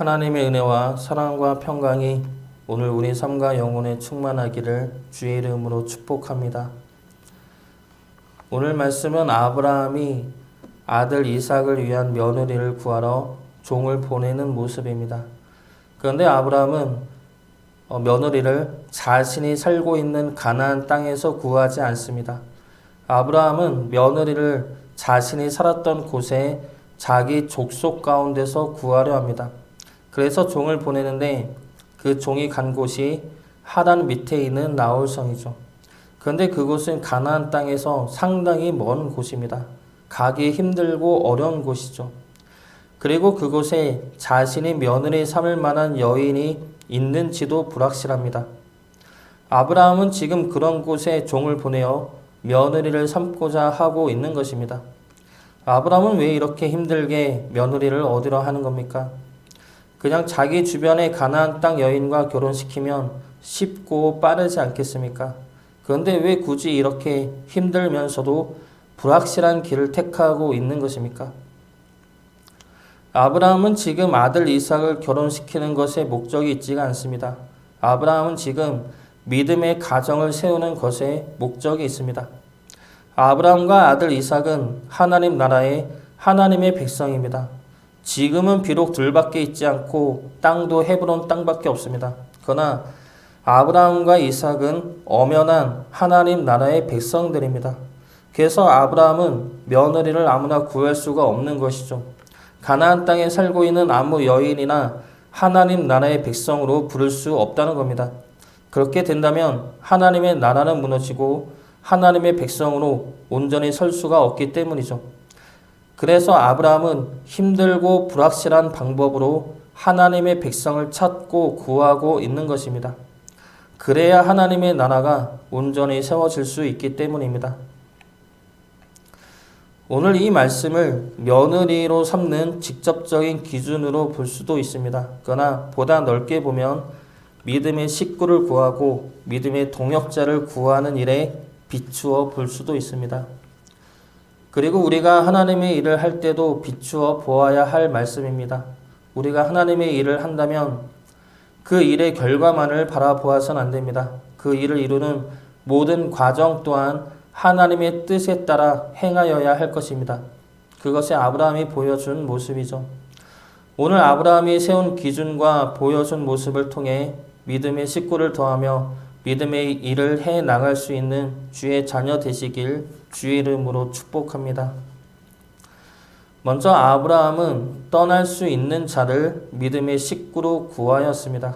하나님의 은혜와 사랑과 평강이 오늘 우리 삶과 영혼에 충만하기를 주의 이름으로 축복합니다. 오늘 말씀은 아브라함이 아들 이삭을 위한 며느리를 구하러 종을 보내는 모습입니다. 그런데 아브라함은 며느리를 자신이 살고 있는 가나안 땅에서 구하지 않습니다. 아브라함은 며느리를 자신이 살았던 곳에 자기 족속 가운데서 구하려 합니다. 그래서 종을 보내는데 그 종이 간 곳이 하란 밑에 있는 나홀성이죠. 그런데 그곳은 가나안 땅에서 상당히 먼 곳입니다. 가기 힘들고 어려운 곳이죠. 그리고 그곳에 자신이 며느리 삼을 만한 여인이 있는지도 불확실합니다. 아브라함은 지금 그런 곳에 종을 보내어 며느리를 삼고자 하고 있는 것입니다. 아브라함은 왜 이렇게 힘들게 며느리를 얻으려 하는 겁니까? 그냥 자기 주변의 가나안 땅 여인과 결혼시키면 쉽고 빠르지 않겠습니까? 그런데 왜 굳이 이렇게 힘들면서도 불확실한 길을 택하고 있는 것입니까? 아브라함은 지금 아들 이삭을 결혼시키는 것에 목적이 있지가 않습니다. 아브라함은 지금 믿음의 가정을 세우는 것에 목적이 있습니다. 아브라함과 아들 이삭은 하나님 나라의 하나님의 백성입니다. 지금은 비록 둘밖에 있지 않고 땅도 헤브론 땅밖에 없습니다. 그러나 아브라함과 이삭은 엄연한 하나님 나라의 백성들입니다. 그래서 아브라함은 며느리를 아무나 구할 수가 없는 것이죠. 가나안 땅에 살고 있는 아무 여인이나 하나님 나라의 백성으로 부를 수 없다는 겁니다. 그렇게 된다면 하나님의 나라는 무너지고 하나님의 백성으로 온전히 설 수가 없기 때문이죠. 그래서 아브라함은 힘들고 불확실한 방법으로 하나님의 백성을 찾고 구하고 있는 것입니다. 그래야 하나님의 나라가 온전히 세워질 수 있기 때문입니다. 오늘 이 말씀을 며느리로 삼는 직접적인 기준으로 볼 수도 있습니다. 그러나 보다 넓게 보면 믿음의 식구를 구하고 믿음의 동역자를 구하는 일에 비추어 볼 수도 있습니다. 그리고 우리가 하나님의 일을 할 때도 비추어 보아야 할 말씀입니다. 우리가 하나님의 일을 한다면 그 일의 결과만을 바라보아서는 안 됩니다. 그 일을 이루는 모든 과정 또한 하나님의 뜻에 따라 행하여야 할 것입니다. 그것이 아브라함이 보여준 모습이죠. 오늘 아브라함이 세운 기준과 보여준 모습을 통해 믿음의 식구를 더하며 믿음의 일을 해 나갈 수 있는 주의 자녀 되시길 주의 이름으로 축복합니다. 먼저 아브라함은 떠날 수 있는 자를 믿음의 식구로 구하였습니다.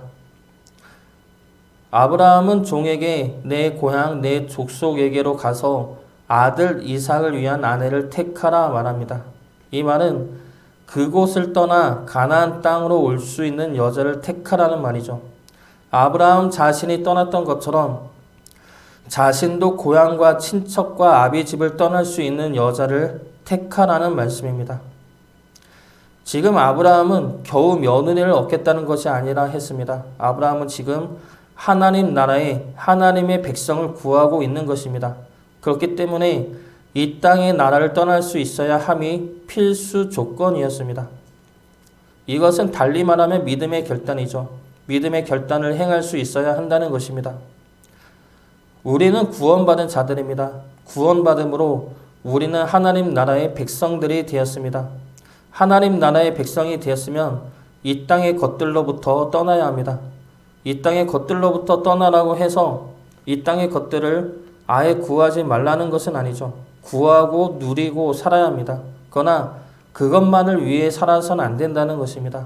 아브라함은 종에게 내 고향 내 족속에게로 가서 아들 이삭을 위한 아내를 택하라 말합니다. 이 말은 그곳을 떠나 가나안 땅으로 올 수 있는 여자를 택하라는 말이죠. 아브라함 자신이 떠났던 것처럼 자신도 고향과 친척과 아비 집을 떠날 수 있는 여자를 택하라는 말씀입니다. 지금 아브라함은 겨우 며느리를 얻겠다는 것이 아니라 했습니다. 아브라함은 지금 하나님 나라에 하나님의 백성을 구하고 있는 것입니다. 그렇기 때문에 이 땅의 나라를 떠날 수 있어야 함이 필수 조건이었습니다. 이것은 달리 말하면 믿음의 결단이죠. 믿음의 결단을 행할 수 있어야 한다는 것입니다. 우리는 구원받은 자들입니다. 구원받음으로 우리는 하나님 나라의 백성들이 되었습니다. 하나님 나라의 백성이 되었으면 이 땅의 것들로부터 떠나야 합니다. 이 땅의 것들로부터 떠나라고 해서 이 땅의 것들을 아예 구하지 말라는 것은 아니죠. 구하고 누리고 살아야 합니다. 그러나 그것만을 위해 살아서는 안 된다는 것입니다.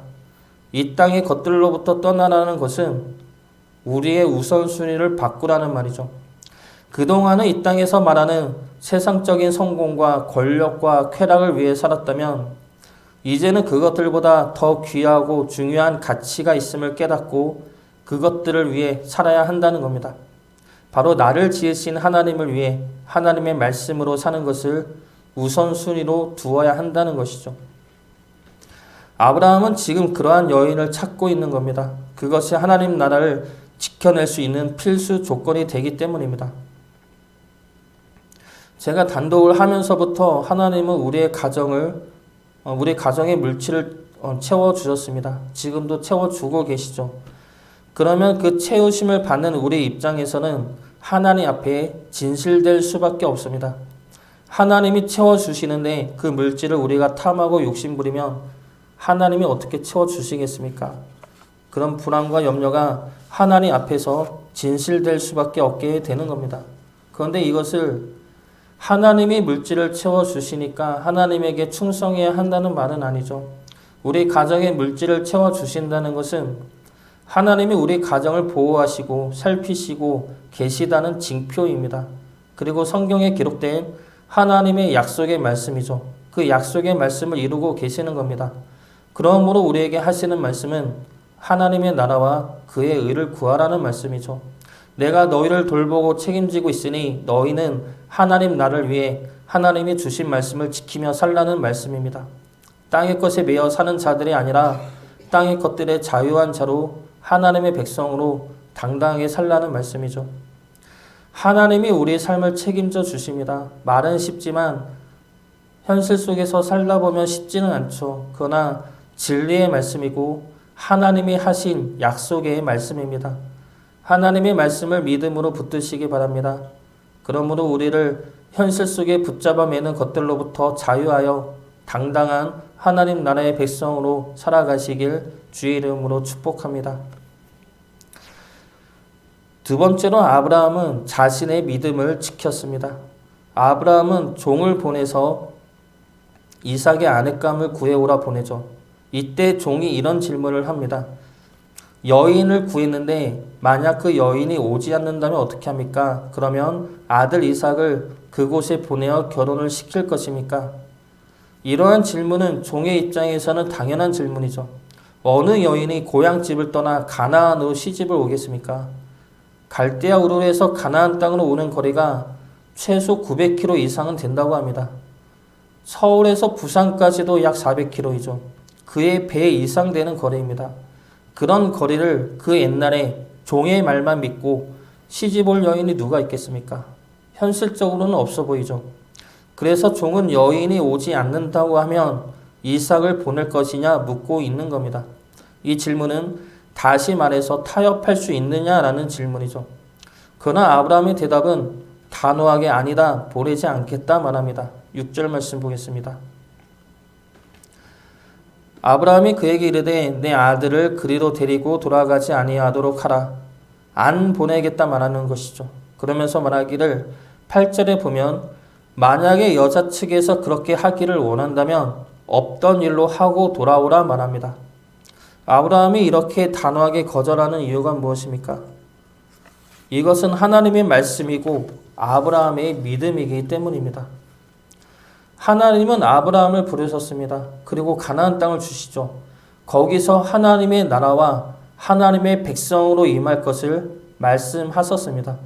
이 땅의 것들로부터 떠나라는 것은 우리의 우선순위를 바꾸라는 말이죠. 그동안은 이 땅에서 말하는 세상적인 성공과 권력과 쾌락을 위해 살았다면 이제는 그것들보다 더 귀하고 중요한 가치가 있음을 깨닫고 그것들을 위해 살아야 한다는 겁니다. 바로 나를 지으신 하나님을 위해 하나님의 말씀으로 사는 것을 우선순위로 두어야 한다는 것이죠. 아브라함은 지금 그러한 여인을 찾고 있는 겁니다. 그것이 하나님 나라를 지켜낼 수 있는 필수 조건이 되기 때문입니다. 제가 단독을 하면서부터 하나님은 우리 가정의 물질을 채워주셨습니다. 지금도 채워주고 계시죠. 그러면 그 채우심을 받는 우리 입장에서는 하나님 앞에 진실될 수밖에 없습니다. 하나님이 채워주시는데 그 물질을 우리가 탐하고 욕심부리면 하나님이 어떻게 채워주시겠습니까? 그런 불안과 염려가 하나님 앞에서 진실될 수밖에 없게 되는 겁니다. 그런데 이것을 하나님이 물질을 채워주시니까 하나님에게 충성해야 한다는 말은 아니죠. 우리 가정의 물질을 채워주신다는 것은 하나님이 우리 가정을 보호하시고 살피시고 계시다는 징표입니다. 그리고 성경에 기록된 하나님의 약속의 말씀이죠. 그 약속의 말씀을 이루고 계시는 겁니다. 그러므로 우리에게 하시는 말씀은 하나님의 나라와 그의 의를 구하라는 말씀이죠. 내가 너희를 돌보고 책임지고 있으니 너희는 하나님 나를 위해 하나님이 주신 말씀을 지키며 살라는 말씀입니다. 땅의 것에 매여 사는 자들이 아니라 땅의 것들에 자유한 자로 하나님의 백성으로 당당하게 살라는 말씀이죠. 하나님이 우리의 삶을 책임져 주십니다. 말은 쉽지만 현실 속에서 살다 보면 쉽지는 않죠. 그러나 진리의 말씀이고 하나님이 하신 약속의 말씀입니다. 하나님의 말씀을 믿음으로 붙드시기 바랍니다. 그러므로 우리를 현실 속에 붙잡아 매는 것들로부터 자유하여 당당한 하나님 나라의 백성으로 살아가시길 주의 이름으로 축복합니다. 두 번째로 아브라함은 자신의 믿음을 지켰습니다. 아브라함은 종을 보내서 이삭의 아내감을 구해오라 보내죠. 이때 종이 이런 질문을 합니다. 여인을 구했는데 만약 그 여인이 오지 않는다면 어떻게 합니까? 그러면 아들 이삭을 그곳에 보내어 결혼을 시킬 것입니까? 이러한 질문은 종의 입장에서는 당연한 질문이죠. 어느 여인이 고향집을 떠나 가나안으로 시집을 오겠습니까? 갈대아 우르에서 가나안 땅으로 오는 거리가 최소 900km 이상은 된다고 합니다. 서울에서 부산까지도 약 400km이죠. 그의 배 이상 되는 거리입니다. 그런 거리를 그 옛날에 종의 말만 믿고 시집 올 여인이 누가 있겠습니까? 현실적으로는 없어 보이죠. 그래서 종은 여인이 오지 않는다고 하면 이삭을 보낼 것이냐 묻고 있는 겁니다. 이 질문은 다시 말해서 타협할 수 있느냐라는 질문이죠. 그러나 아브라함의 대답은 단호하게 아니다, 보내지 않겠다 말합니다. 6절 말씀 보겠습니다. 아브라함이 그에게 이르되 내 아들을 그리로 데리고 돌아가지 아니하도록 하라. 안 보내겠다 말하는 것이죠. 그러면서 말하기를 8절에 보면 만약에 여자 측에서 그렇게 하기를 원한다면 없던 일로 하고 돌아오라 말합니다. 아브라함이 이렇게 단호하게 거절하는 이유가 무엇입니까? 이것은 하나님의 말씀이고 아브라함의 믿음이기 때문입니다. 하나님은 아브라함을 부르셨습니다. 그리고 가나안 땅을 주시죠. 거기서 하나님의 나라와 하나님의 백성으로 임할 것을 말씀하셨습니다.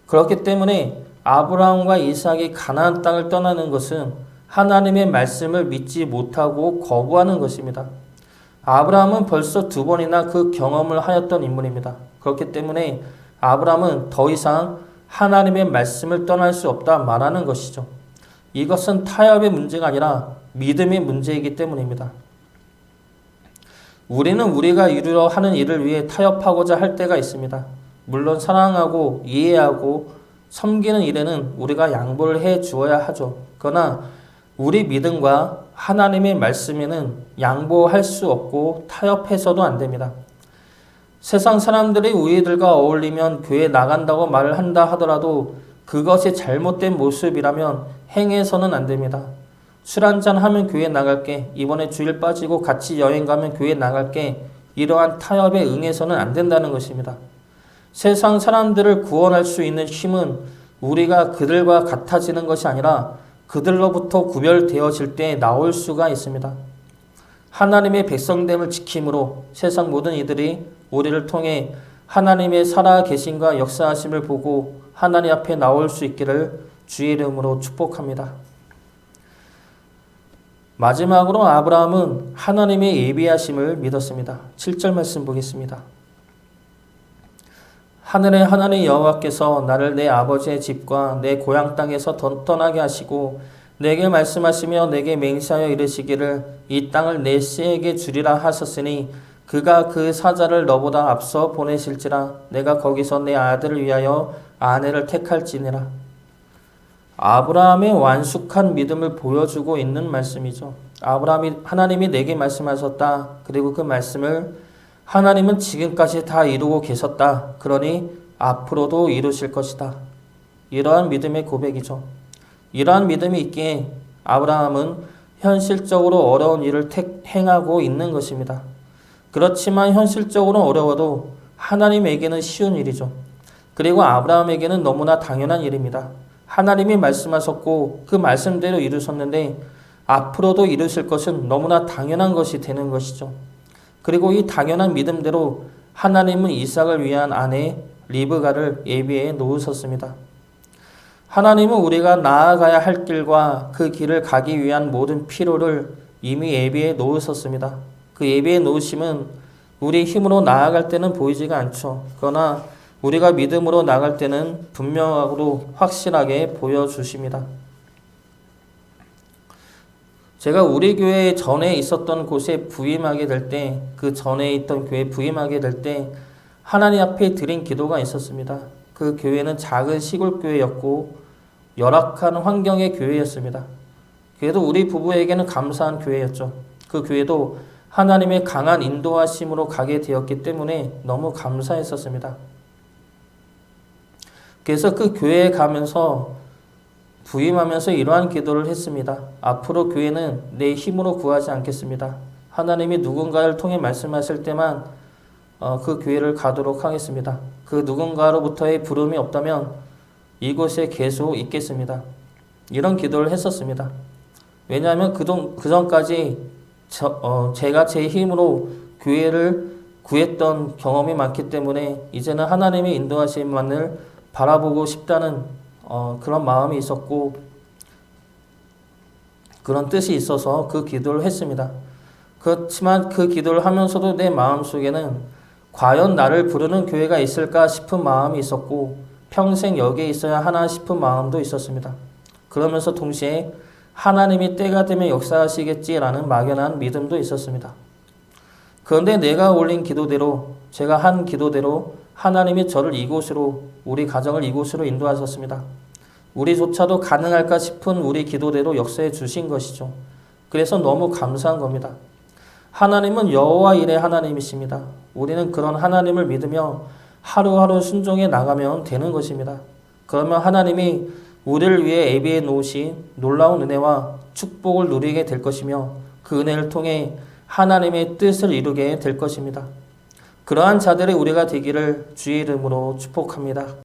그렇기 때문에 아브라함과 이삭이 가나안 땅을 떠나는 것은 하나님의 말씀을 믿지 못하고 거부하는 것입니다. 아브라함은 벌써 2번이나 그 경험을 하였던 인물입니다. 그렇기 때문에 아브라함은 더 이상 하나님의 말씀을 떠날 수 없다 말하는 것이죠. 이것은 타협의 문제가 아니라 믿음의 문제이기 때문입니다. 우리는 우리가 이루려 하는 일을 위해 타협하고자 할 때가 있습니다. 물론 사랑하고 이해하고 섬기는 일에는 우리가 양보를 해 주어야 하죠. 그러나 우리 믿음과 하나님의 말씀에는 양보할 수 없고 타협해서도 안 됩니다. 세상 사람들이 우리들과 어울리면 교회 나간다고 말을 한다 하더라도 그것이 잘못된 모습이라면 행해서는 안 됩니다. 술 한잔 하면 교회 나갈게, 이번에 주일 빠지고 같이 여행 가면 교회 나갈게, 이러한 타협에 응해서는 안 된다는 것입니다. 세상 사람들을 구원할 수 있는 힘은 우리가 그들과 같아지는 것이 아니라 그들로부터 구별되어질 때 나올 수가 있습니다. 하나님의 백성됨을 지킴으로 세상 모든 이들이 우리를 통해 하나님의 살아계심과 역사하심을 보고 하나님 앞에 나올 수 있기를 주의 이름으로 축복합니다. 마지막으로 아브라함은 하나님의 예비하심을 믿었습니다. 7절 말씀 보겠습니다. 하늘의 하나님 여호와께서 나를 내 아버지의 집과 내 고향 땅에서 떠나게 하시고 내게 말씀하시며 내게 맹세하여 이르시기를 이 땅을 내 씨에게 주리라 하셨으니 그가 그 사자를 너보다 앞서 보내실지라 내가 거기서 내 아들을 위하여 아내를 택할지니라. 아브라함의 완숙한 믿음을 보여주고 있는 말씀이죠. 하나님이 내게 말씀하셨다. 그리고 그 말씀을 하나님은 지금까지 다 이루고 계셨다. 그러니 앞으로도 이루실 것이다. 이러한 믿음의 고백이죠. 이러한 믿음이 있기에 아브라함은 현실적으로 어려운 일을 행하고 있는 것입니다. 그렇지만 현실적으로 어려워도 하나님에게는 쉬운 일이죠. 그리고 아브라함에게는 너무나 당연한 일입니다. 하나님이 말씀하셨고 그 말씀대로 이루셨는데 앞으로도 이루실 것은 너무나 당연한 것이 되는 것이죠. 그리고 이 당연한 믿음대로 하나님은 이삭을 위한 아내 리브가를 예비해 놓으셨습니다. 하나님은 우리가 나아가야 할 길과 그 길을 가기 위한 모든 필요를 이미 예비해 놓으셨습니다. 그 예비해 놓으심은 우리 힘으로 나아갈 때는 보이지가 않죠. 그러나 우리가 믿음으로 나갈 때는 분명하고 확실하게 보여주십니다. 제가 우리 교회 전에 있었던 곳에 부임하게 될 때, 그 전에 있던 교회에 부임하게 될 때 하나님 앞에 드린 기도가 있었습니다. 그 교회는 작은 시골 교회였고 열악한 환경의 교회였습니다. 그래도 우리 부부에게는 감사한 교회였죠. 그 교회도 하나님의 강한 인도하심으로 가게 되었기 때문에 너무 감사했었습니다. 그래서 그 교회에 가면서 부임하면서 이러한 기도를 했습니다. 앞으로 교회는 내 힘으로 구하지 않겠습니다. 하나님이 누군가를 통해 말씀하실 때만 그 교회를 가도록 하겠습니다. 그 누군가로부터의 부름이 없다면 이곳에 계속 있겠습니다. 이런 기도를 했었습니다. 왜냐하면 그 전까지 제가 제 힘으로 교회를 구했던 경험이 많기 때문에 이제는 하나님의 인도하심만을 바라보고 싶다는 그런 마음이 있었고 그런 뜻이 있어서 그 기도를 했습니다. 그렇지만 그 기도를 하면서도 내 마음속에는 과연 나를 부르는 교회가 있을까 싶은 마음이 있었고 평생 여기에 있어야 하나 싶은 마음도 있었습니다. 그러면서 동시에 하나님이 때가 되면 역사하시겠지라는 막연한 믿음도 있었습니다. 그런데 내가 올린 기도대로, 제가 한 기도대로 하나님이 저를 이곳으로, 우리 가정을 이곳으로 인도하셨습니다. 우리조차도 가능할까 싶은 우리 기도대로 역사해 주신 것이죠. 그래서 너무 감사한 겁니다. 하나님은 여호와 일의 하나님이십니다. 우리는 그런 하나님을 믿으며 하루하루 순종해 나가면 되는 것입니다. 그러면 하나님이 우리를 위해 예비해 놓으신 놀라운 은혜와 축복을 누리게 될 것이며 그 은혜를 통해 하나님의 뜻을 이루게 될 것입니다. 그러한 자들의 우리가 되기를 주의 이름으로 축복합니다.